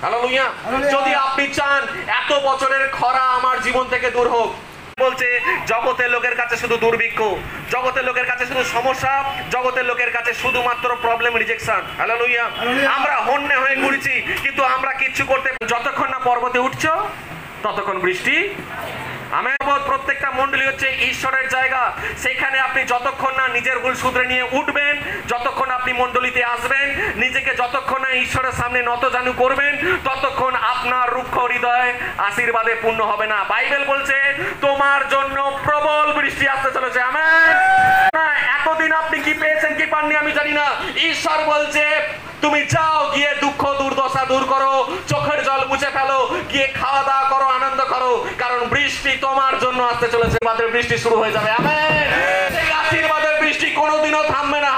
Hallelujah. যদি আপনি চান এত বছরের খরা আমার জীবন থেকে দূর হোক, বলছে জগতের লোকের কাছে শুধু দুর্ভিক্ষ, জগতের লোকের কাছে শুধু সমস্যা, জগতের লোকের কাছে শুধুমাত্র প্রবলেম, রিজেকশন। হালেলুয়া। আমরা হন্যে হয়ে ঘুরছি, কিন্তু আমরা কিচ্ছু করতে, যতক্ষণ না পর্বতে উঠছো ততক্ষণ বৃষ্টি। আমার প্রত্যেকটা মণ্ডলী হচ্ছে ঈশ্বরের জায়গা, সেখানে আপনি যতক্ষণ না নিজের ভুল শুধরে নিয়ে উঠবেন, যতক্ষণ আপনি মণ্ডলীতে আসবেন, নিজেকে যতক্ষণ না ঈশ্বরের সামনে নতজানু করবেন, ততক্ষণ আপনার রুক্ষ হৃদয় আশীর্বাদে পূর্ণ হবে না। বাইবেল বলছে তোমার জন্য প্রবল বৃষ্টি আসতে চলেছে। আমেন। এতদিন আপনি কি পেয়েছেন কি পাননি আমি জানি না, ঈশ্বর বলছে তুমি যাও, গিয়ে দুঃখ দুর্দশা দূর করো, চোখের জল মুছে ফেলো, গিয়ে খাওয়া দাওয়া করো, আনন্দ করো, কারণ বৃষ্টি তোমার জন্য আসতে চলেছে। আশীর্বাদের বৃষ্টি শুরু হয়ে যাবে। আমেন। সেই আশীর্বাদের বৃষ্টি কোনোদিনও থামবে না।